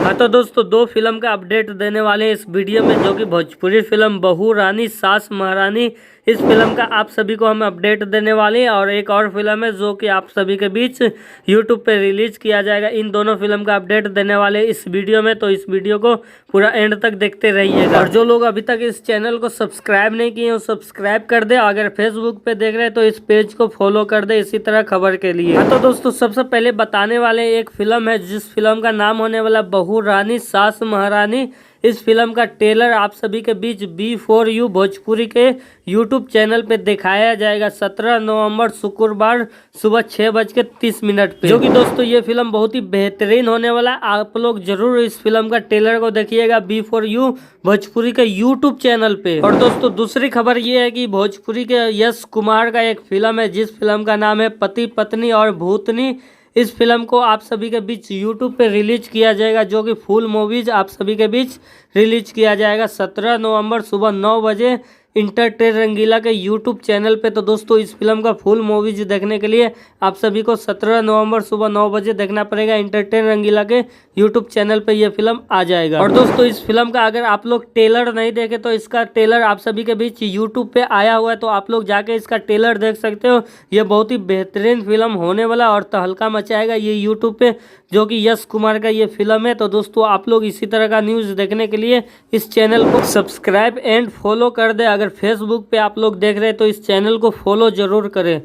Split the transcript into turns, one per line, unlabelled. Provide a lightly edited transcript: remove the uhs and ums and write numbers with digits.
हाँ तो दोस्तों, दो फिल्म का अपडेट देने वाले हैं इस वीडियो में, जो कि भोजपुरी फिल्म बहू रानी सास महारानी, इस फिल्म का आप सभी को हम अपडेट देने वाले हैं। और एक और फिल्म है जो कि आप सभी के बीच यूट्यूब पे रिलीज किया जाएगा। इन दोनों फिल्म का अपडेट देने वाले इस वीडियो में, तो इस वीडियो को पूरा एंड तक देखते रहिएगा। और जो लोग अभी तक इस चैनल को सब्सक्राइब नहीं किए वो सब्सक्राइब कर दे। अगर फेसबुक पे देख रहे हैं तो इस पेज को फॉलो कर दे इसी तरह खबर के लिए। हाँ तो दोस्तों, सबसे पहले बताने वाले एक फिल्म है जिस फिल्म का नाम होने वाला बहू रानी सास महारानी। इस फिल्म का ट्रेलर आप सभी के बीच B4U भोजपुरी के यूट्यूब चैनल पे दिखाया जाएगा 17 नवंबर शुक्रवार सुबह 6:30 पे। जो कि दोस्तों ये फिल्म बहुत ही बेहतरीन होने वाला है। आप लोग जरूर इस फिल्म का ट्रेलर को देखिएगा B4U भोजपुरी के यूट्यूब चैनल पे। और दोस्तों दूसरी खबर ये है कि भोजपुरी के यश कुमार का एक फिल्म है जिस फिल्म का नाम है पति पत्नी और भूतनी। इस फिल्म को आप सभी के बीच यूट्यूब पे रिलीज किया जाएगा, जो कि फुल मूवीज आप सभी के बीच रिलीज किया जाएगा 17 नवंबर सुबह 9 बजे इंटरटेन रंगीला के यूट्यूब चैनल पे। तो दोस्तों इस फिल्म का फुल मूवीज देखने के लिए आप सभी को 17 नवंबर सुबह 9 बजे देखना पड़ेगा। इंटरटेन रंगीला के यूट्यूब चैनल पे ये फिल्म आ जाएगा। और दोस्तों इस फिल्म का अगर आप लोग ट्रेलर नहीं देखे तो इसका ट्रेलर आप सभी के बीच यूट्यूब पे आया हुआ है, तो आप लोग जाके इसका ट्रेलर देख सकते हो। ये बहुत ही बेहतरीन फिल्म होने वाला और तहलका मचाएगा ये यूट्यूब पे, जो कि यश कुमार का ये फिल्म है। तो दोस्तों आप लोग इसी तरह का न्यूज़ देखने के लिए इस चैनल को सब्सक्राइब एंड फॉलो कर दे। अगर फेसबुक पे आप लोग देख रहे हैं तो इस चैनल को फॉलो जरूर करें।